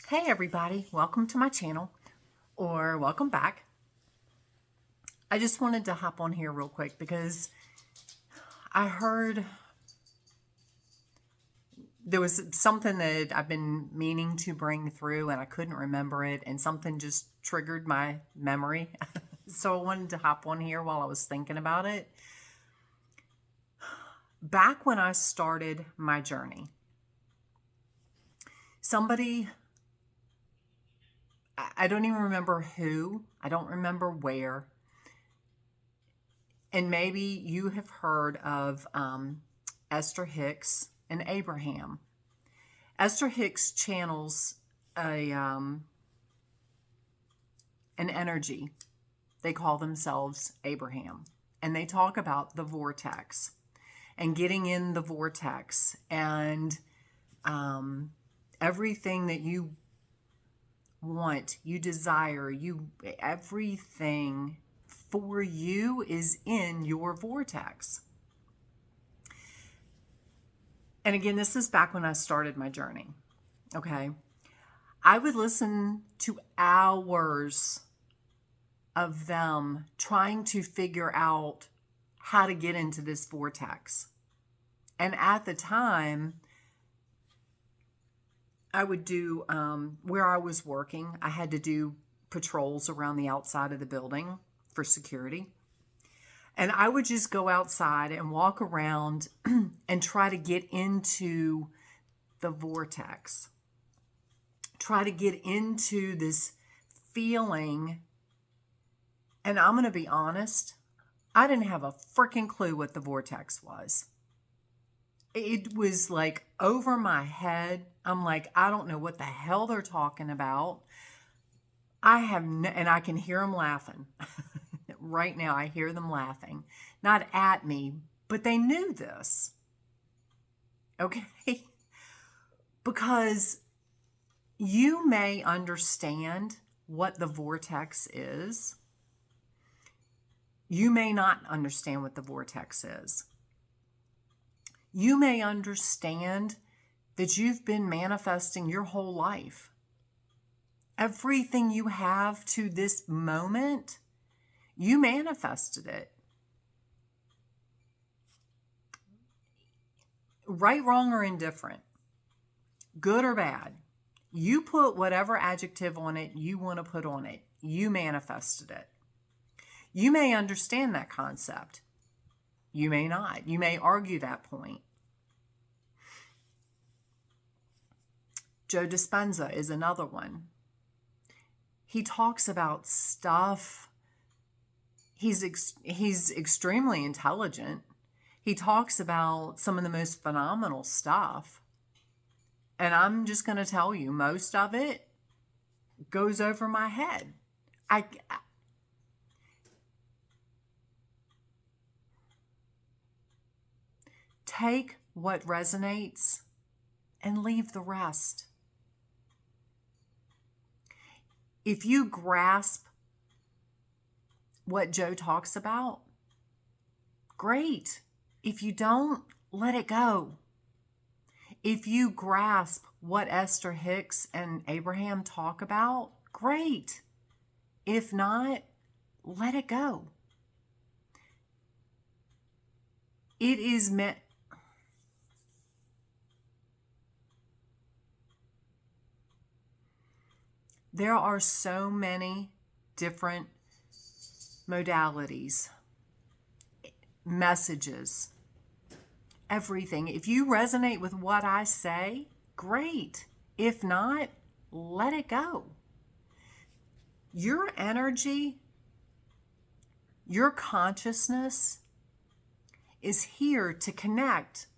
Hey everybody, welcome to my channel, or welcome back. I just wanted to hop on here real quick because I heard there was something that I've been meaning to bring through and I couldn't remember it, and something just triggered my memory. So I wanted to hop on here while I was thinking about it. Back when I started my journey, somebody, I don't even remember who, I don't remember where, and maybe you have heard of Esther Hicks and Abraham. Esther Hicks channels an energy. They call themselves Abraham, and they talk about the vortex and getting in the vortex, and everything that you want, you desire, everything for you is in your vortex. And again, this is back when I started my journey. Okay. I would listen to hours of them trying to figure out how to get into this vortex. And at the time, I would do, where I was working, I had to do patrols around the outside of the building for security. And I would just go outside and walk around and try to get into the vortex. Try to get into this feeling. And I'm going to be honest, I didn't have a freaking clue what the vortex was. It was like over my head. I'm like, I don't know what the hell they're talking about. And I can hear them laughing. Right now, I hear them laughing. Not at me, but they knew this. Okay? Because you may understand what the vortex is. You may not understand what the vortex is. You may understand that you've been manifesting your whole life. Everything you have to this moment, you manifested it. Right, wrong, or indifferent, good or bad, you put whatever adjective on it you want to put on it. You manifested it. You may understand that concept. You may not. You may argue that point. Joe Dispenza is another one. He talks about stuff. He's extremely intelligent. He talks about some of the most phenomenal stuff. And I'm just going to tell you, most of it goes over my head. Take what resonates and leave the rest. If you grasp what Joe talks about, great. If you don't, let it go. If you grasp what Esther Hicks and Abraham talk about, great. If not, let it go. It is meant. There are so many different modalities, messages, everything. If you resonate with what I say, great. If not, let it go. Your energy, your consciousness is here to connect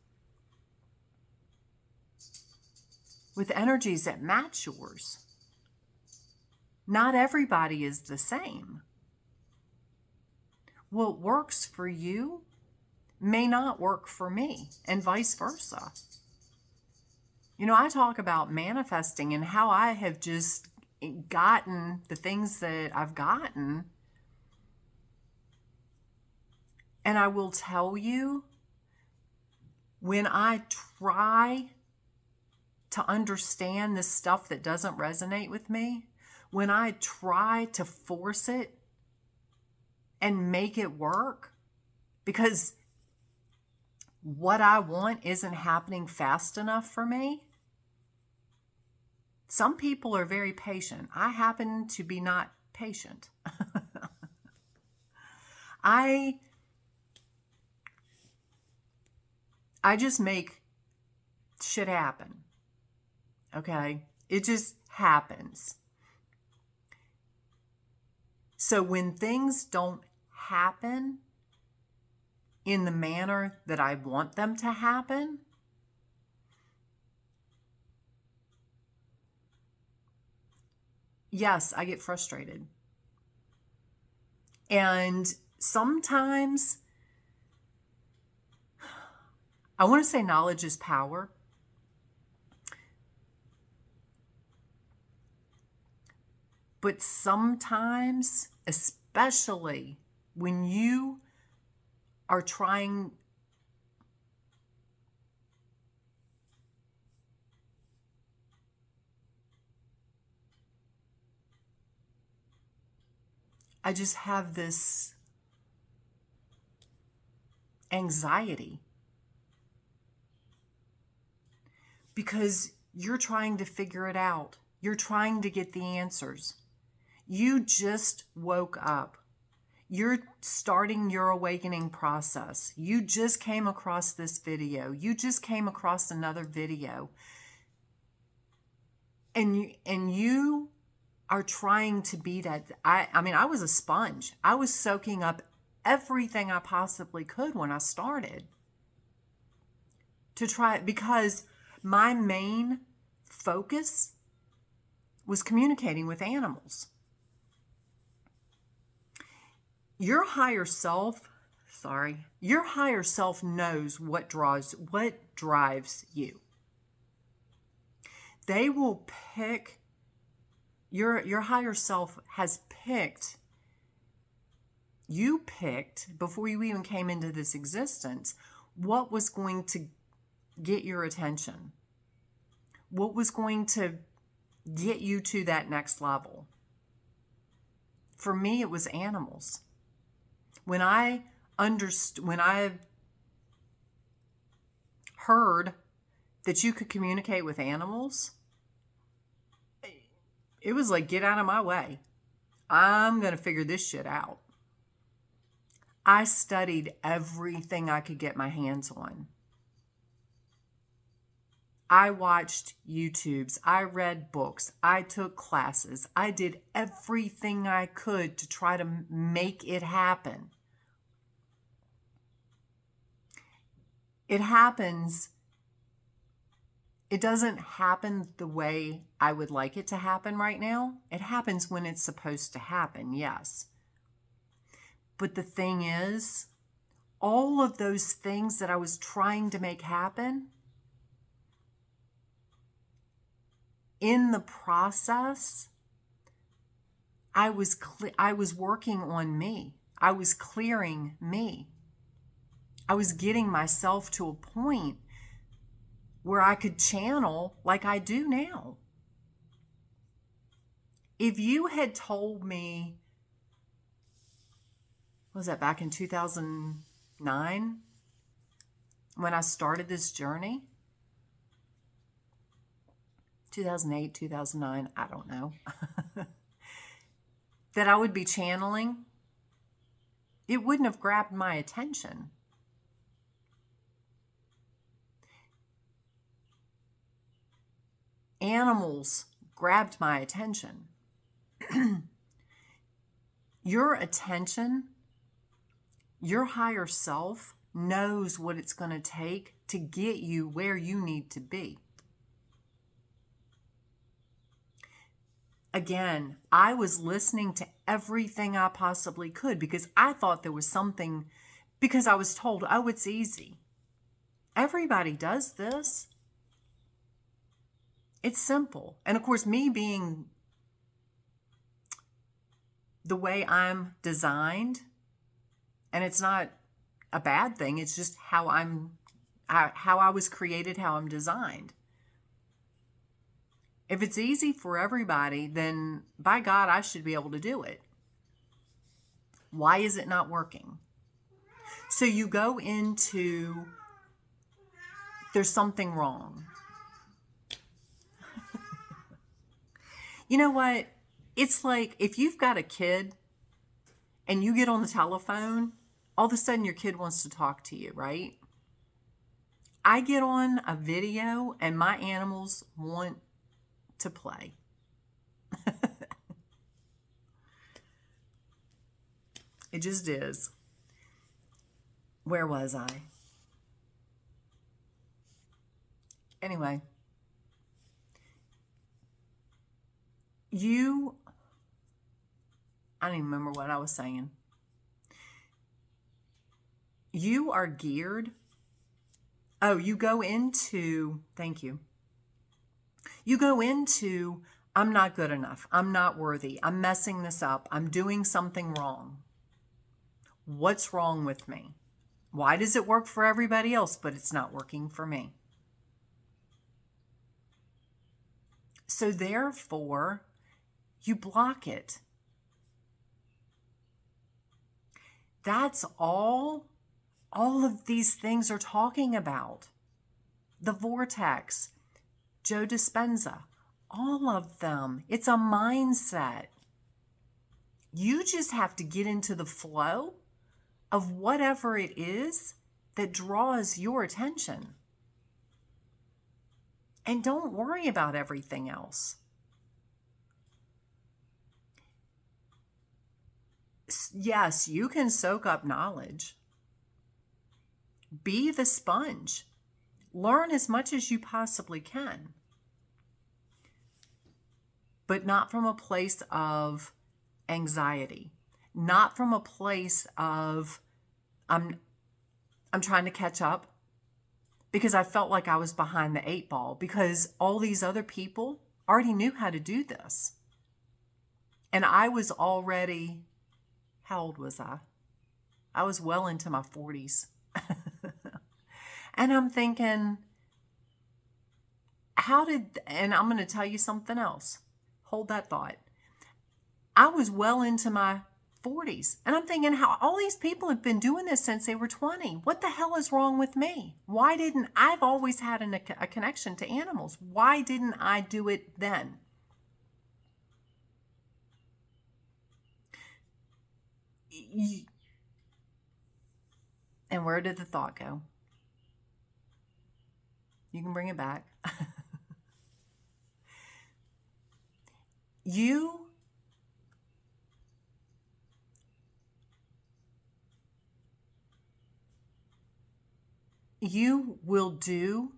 with energies that match yours. Not everybody is the same. What works for you may not work for me, and vice versa. You know, I talk about manifesting and how I have just gotten the things that I've gotten. And I will tell you, when I try to understand this stuff that doesn't resonate with me, when I try to force it and make it work, because what I want isn't happening fast enough for me. Some people are very patient. I happen to be not patient. I just make shit happen. Okay? It just happens. So when things don't happen in the manner that I want them to happen, yes, I get frustrated. And sometimes I want to say knowledge is power. But sometimes, especially when you are trying I just have this anxiety because you're trying to figure it out. You're trying to get the answers. You just woke up. You're starting your awakening process. You just came across this video. You just came across another video. And you are trying to be that. I mean, I was a sponge. I was soaking up everything I possibly could when I started to try it, because my main focus was communicating with animals. Your higher self knows what drives you. They will pick, your higher self has picked, you picked before you even came into this existence, what was going to get your attention, what was going to get you to that next level. For me, it was animals. When I heard that you could communicate with animals, it was like, get out of my way. I'm going to figure this shit out. I studied everything I could get my hands on. I watched YouTubes. I read books. I took classes. I did everything I could to try to make it happen. It happens. It doesn't happen the way I would like it to happen right now. It happens when it's supposed to happen, yes. But the thing is, all of those things that I was trying to make happen, in the process, I was working on me. I was clearing me. I was getting myself to a point where I could channel like I do now. If you had told me, what was that, back in 2009, when I started this journey, 2008, 2009, I don't know, that I would be channeling, it wouldn't have grabbed my attention. Animals grabbed my attention. Your attention, your higher self knows what it's going to take to get you where you need to be. Again, I was listening to everything I possibly could because I thought there was something, because I was told, oh, it's easy. Everybody does this. It's simple. And of course, me being the way I'm designed, and it's not a bad thing, it's just how I was created, how I'm designed. If it's easy for everybody, then by God, I should be able to do it. Why is it not working? So you go into, there's something wrong. You know what? It's like if you've got a kid and you get on the telephone, all of a sudden your kid wants to talk to you, right? I get on a video and my animals want to play. It just is. Where was I? Anyway, I don't even remember what I was saying. You are geared. Oh, you go into, thank you. You go into, I'm not good enough. I'm not worthy. I'm messing this up. I'm doing something wrong. What's wrong with me? Why does it work for everybody else, but it's not working for me? So therefore, you block it. That's all of these things are talking about. The vortex, Joe Dispenza, all of them. It's a mindset. You just have to get into the flow of whatever it is that draws your attention. And don't worry about everything else. Yes, you can soak up knowledge. Be the sponge. Learn as much as you possibly can. But not from a place of anxiety. Not from a place of I'm trying to catch up because I felt like I was behind the 8 ball because all these other people already knew how to do this. And I was already, how old was I? I was well into my 40s. And I'm thinking, and I'm going to tell you something else. Hold that thought. I was well into my 40s. And I'm thinking, how all these people have been doing this since they were 20. What the hell is wrong with me? I've always had a connection to animals. Why didn't I do it then? And where did the thought go? You can bring it back. You will do,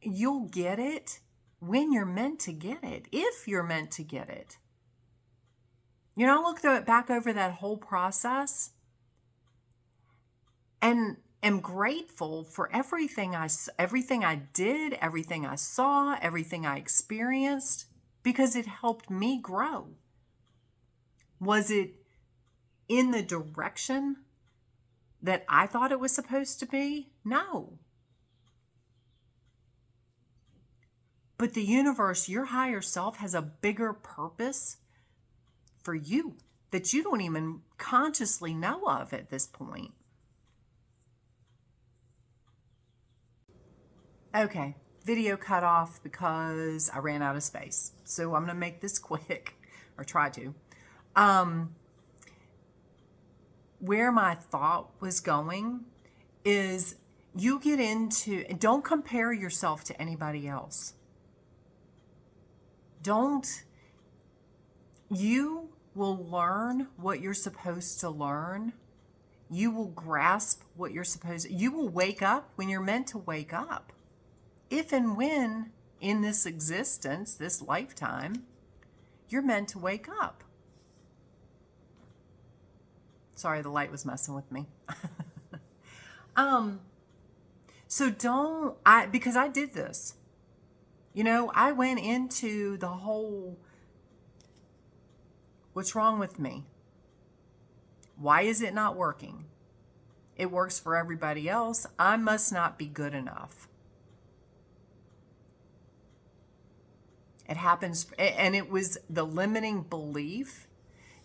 you'll get it when you're meant to get it, if you're meant to get it. You know, I look back over that whole process and am grateful for everything I did, everything I saw, everything I experienced, because it helped me grow. Was it in the direction that I thought it was supposed to be? No. But the universe, your higher self, has a bigger purpose for you that you don't even consciously know of at this point. Okay, video cut off because I ran out of space. So I'm going to make this quick, or try to. Where my thought was going is you get into, don't compare yourself to anybody else. You will learn what you're supposed to learn. You will grasp what you will wake up when you're meant to wake up. If and when in this existence, this lifetime, you're meant to wake up. Sorry, the light was messing with me. So because I did this. You know, I went into the whole, what's wrong with me? Why is it not working? It works for everybody else. I must not be good enough. It happens, and it was the limiting belief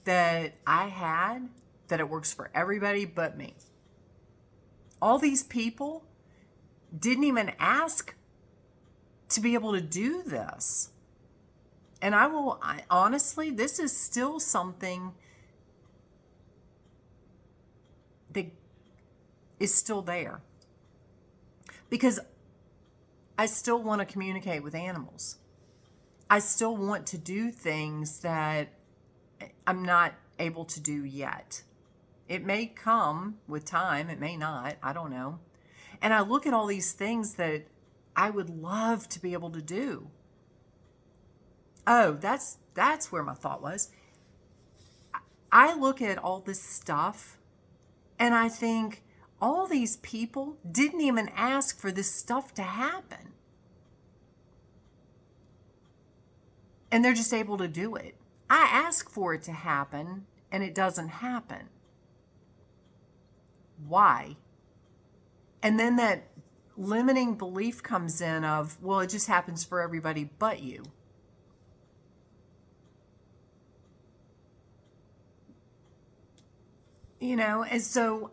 that I had that it works for everybody but me. All these people didn't even ask to be able to do this. And honestly, this is still something that is still there. Because I still want to communicate with animals. I still want to do things that I'm not able to do yet. It may come with time, it may not, I don't know. And I look at all these things that I would love to be able to do. Oh, that's where my thought was. I look at all this stuff and I think all these people didn't even ask for this stuff to happen. And they're just able to do it. I ask for it to happen and it doesn't happen. Why? And then that limiting belief comes in of, well, it just happens for everybody but you. You know, and so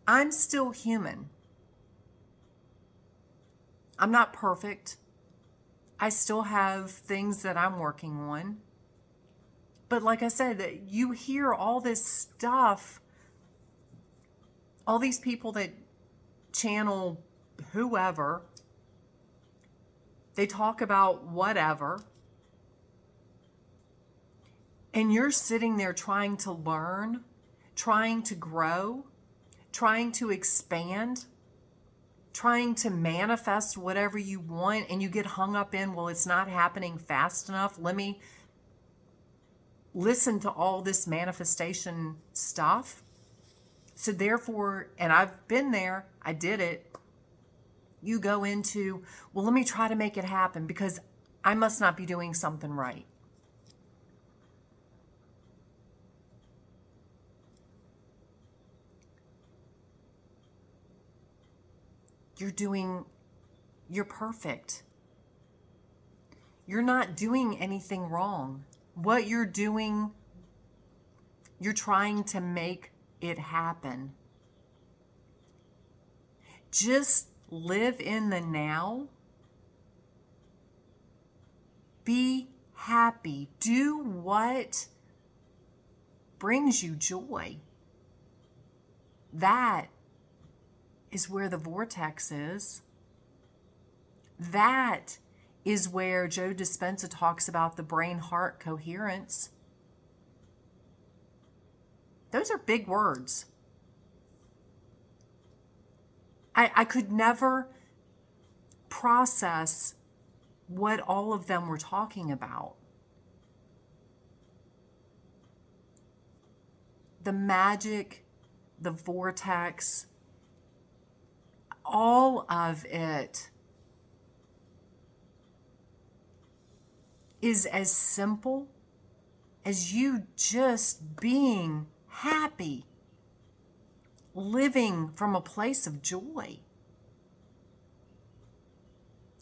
I'm still human. I'm not perfect. I still have things that I'm working on. But like I said, that you hear all this stuff, all these people that channel whoever, they talk about whatever, and you're sitting there trying to learn, trying to grow, trying to expand, trying to manifest whatever you want, and you get hung up in, well, it's not happening fast enough. Let me listen to all this manifestation stuff. So therefore, and I've been there, I did it. You go into, well, let me try to make it happen because I must not be doing something right. You're perfect. You're not doing anything wrong. What you're doing, you're trying to make it happen. Just live in the now. Be happy. Do what brings you joy. That is where the vortex is. That is where Joe Dispenza talks about the brain-heart coherence. Those are big words. I could never process what all of them were talking about. The magic, the vortex, all of it is as simple as you just being happy, living from a place of joy,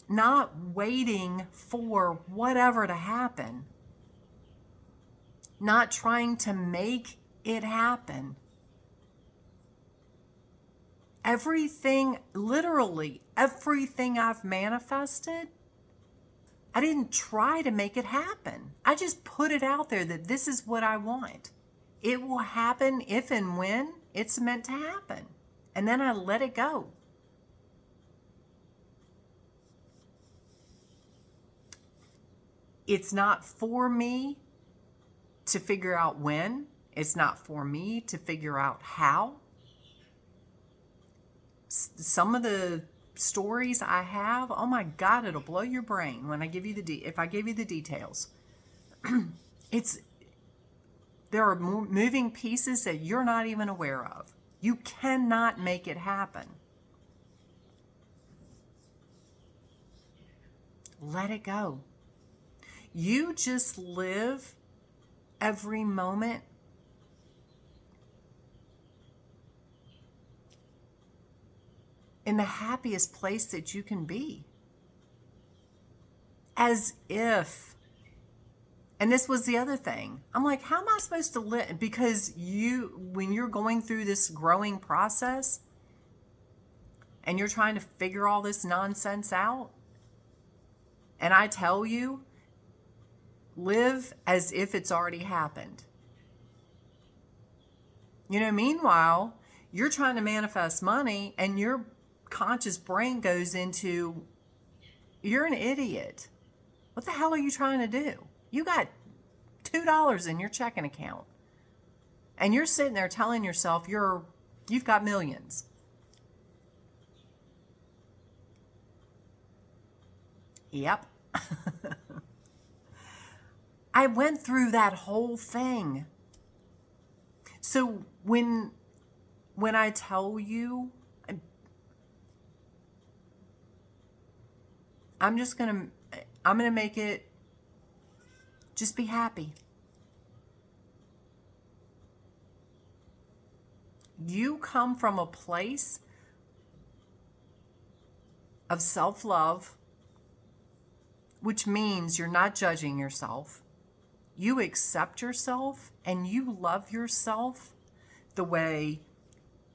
not waiting for whatever to happen, not trying to make it happen. Everything, literally everything I've manifested, I didn't try to make it happen. I just put it out there that this is what I want. It will happen if and when it's meant to happen. And then I let it go. It's not for me to figure out when. It's not for me to figure out how. Some of the stories I have, oh my God, it'll blow your brain when I give you if I give you the details. There are moving pieces that you're not even aware of. You cannot make it happen. Let it go. You just live every moment in the happiest place that you can be. as if, and this was the other thing. I'm like, how am I supposed to live? Because when you're going through this growing process and you're trying to figure all this nonsense out, and I tell you, live as if it's already happened. Meanwhile, you're trying to manifest money and your conscious brain goes into, you're an idiot. What the hell are you trying to do? You got $2 in your checking account and you're sitting there telling yourself you've got millions. Yep. I went through that whole thing. So when I tell you, I'm going to make it, just be happy. You come from a place of self-love, which means you're not judging yourself. You accept yourself and you love yourself the way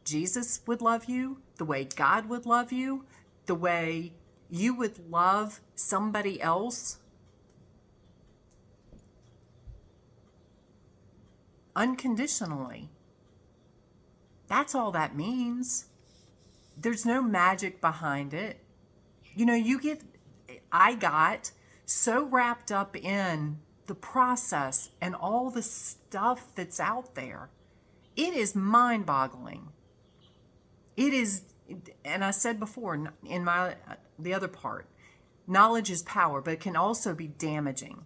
Jesus would love you, the way God would love you, the way you would love somebody else unconditionally. That's all that means. There's no magic behind it. I got so wrapped up in the process and all the stuff that's out there. It is mind-boggling. It is, and I said before in the other part, knowledge is power, but it can also be damaging.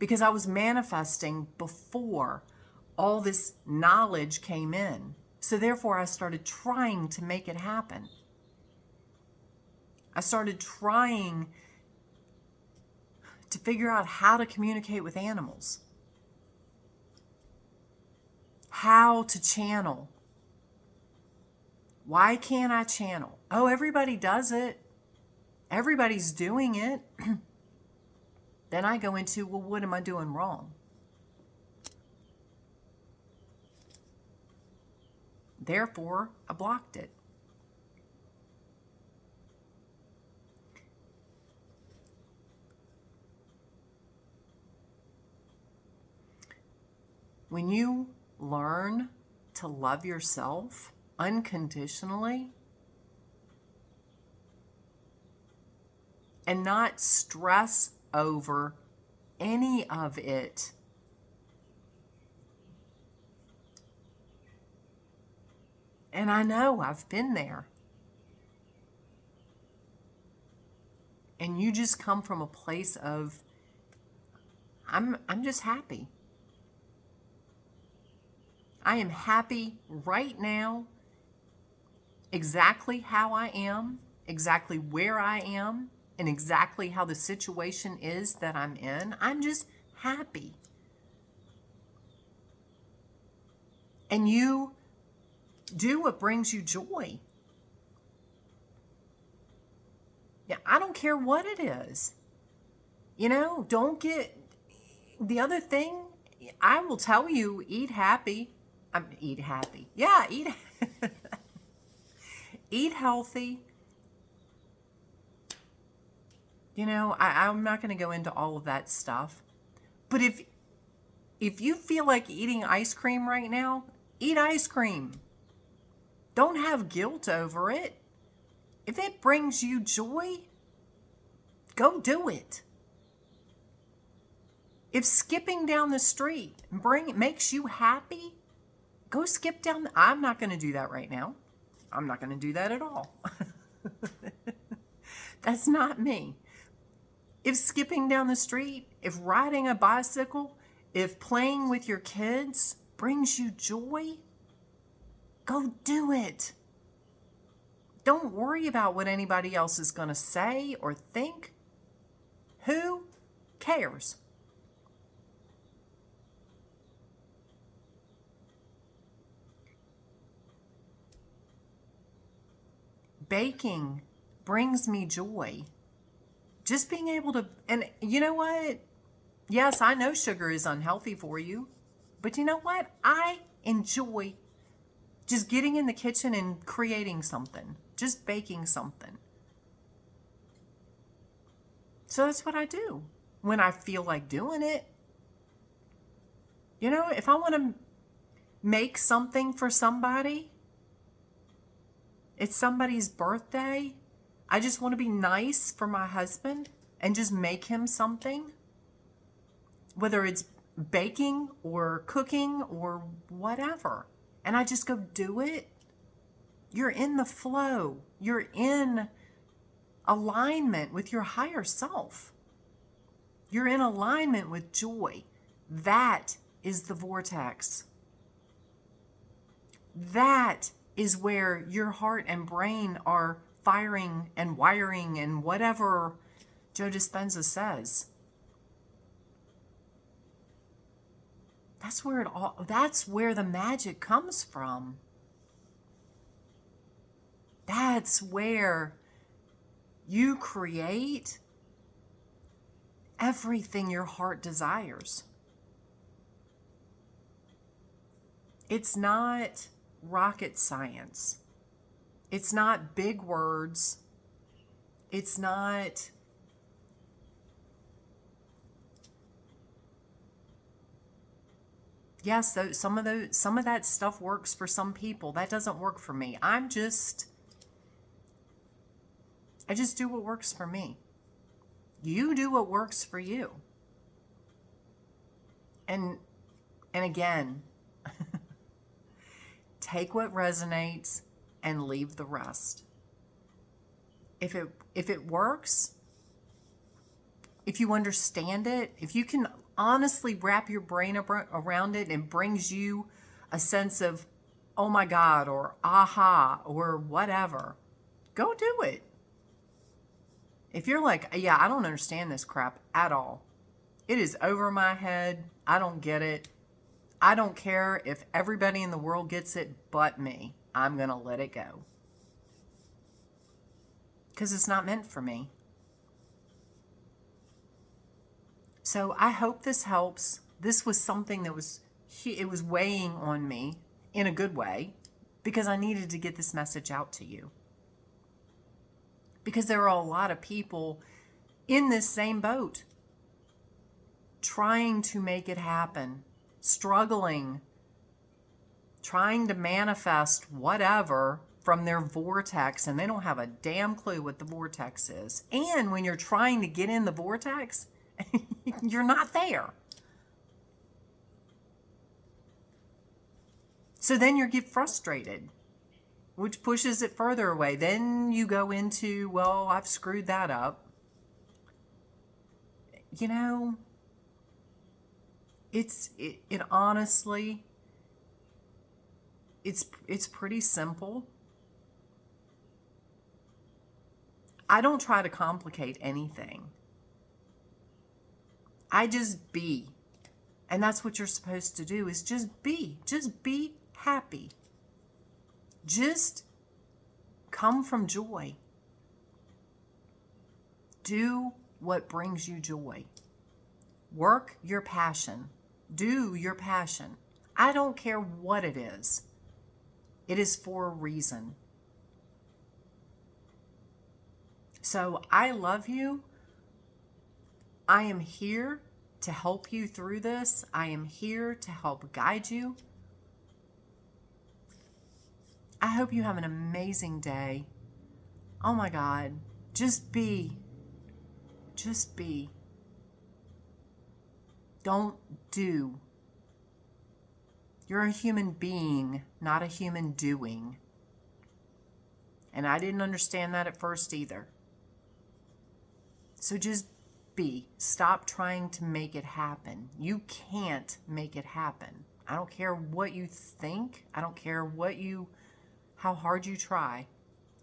Because I was manifesting before all this knowledge came in. So therefore I started trying to make it happen. I started trying to figure out how to communicate with animals, how to channel. Why can't I channel? Oh, everybody does it. Everybody's doing it. Then I go into, well, what am I doing wrong? Therefore, I blocked it. When you learn to love yourself unconditionally and not stress over any of it, and I know I've been there, and you just come from a place of, I'm just happy. I am happy right now, exactly how I am, exactly where I am, and exactly how the situation is that I'm in. I'm just happy. And you do what brings you joy. Yeah, I don't care what it is. Don't get, the other thing, I will tell you, eat happy. Eat happy. Yeah, eat healthy. I'm not going to go into all of that stuff. But if you feel like eating ice cream right now, eat ice cream. Don't have guilt over it. If it brings you joy, go do it. If skipping down the street makes you happy, go skip down. I'm not going to do that right now. I'm not going to do that at all. That's not me. If skipping down the street, if riding a bicycle, if playing with your kids brings you joy, go do it. Don't worry about what anybody else is going to say or think. Who cares? Baking brings me joy. Just being able to, and you know what? Yes, I know sugar is unhealthy for you, but you know what? I enjoy just getting in the kitchen and creating something, just baking something. So that's what I do when I feel like doing it. You know, if I want to make something for somebody, it's somebody's birthday, I just want to be nice for my husband and just make him something, whether it's baking or cooking or whatever. And I just go do it. You're in the flow. You're in alignment with your higher self. You're in alignment with joy. That is the vortex. That is where your heart and brain are firing and wiring and whatever Joe Dispenza says. That's where the magic comes from. That's where you create everything your heart desires. It's not rocket science. It's not big words. It's not yes, some of that stuff works for some people. That doesn't work for me. I just do what works for me. You do what works for you. And again, take what resonates and leave the rest. If it works, if you understand it, if you can honestly wrap your brain around it and brings you a sense of, oh my God, or aha, or whatever, go do it. If you're like, yeah, I don't understand this crap at all. It is over my head. I don't get it. I don't care if everybody in the world gets it but me. I'm going to let it go. Because it's not meant for me. So I hope this helps. This was something that was weighing on me in a good way because I needed to get this message out to you. Because there are a lot of people in this same boat trying to make it happen, struggling, trying to manifest whatever from their vortex, and they don't have a damn clue what the vortex is. And when you're trying to get in the vortex, you're not there. So then you get frustrated, which pushes it further away. Then you go into, well, I've screwed that up. You know, it honestly, it's pretty simple. I don't try to complicate anything. I just be. And that's what you're supposed to do, is just be. Just be happy. Just come from joy. Do what brings you joy. Work your passion. Do your passion. I don't care what it is. It is for a reason. So I love you. I am here to help you through this. I am here to help guide you. I hope you have an amazing day. Oh my God, just be. Just be. Don't do. You're a human being, not a human doing. And I didn't understand that at first either. So just be. Stop trying to make it happen. You can't make it happen. I don't care what you think. I don't care how hard you try.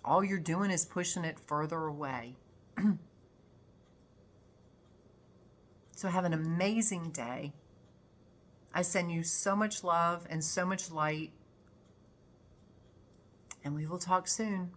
All you're doing is pushing it further away. So have an amazing day. I send you so much love and so much light. And we will talk soon.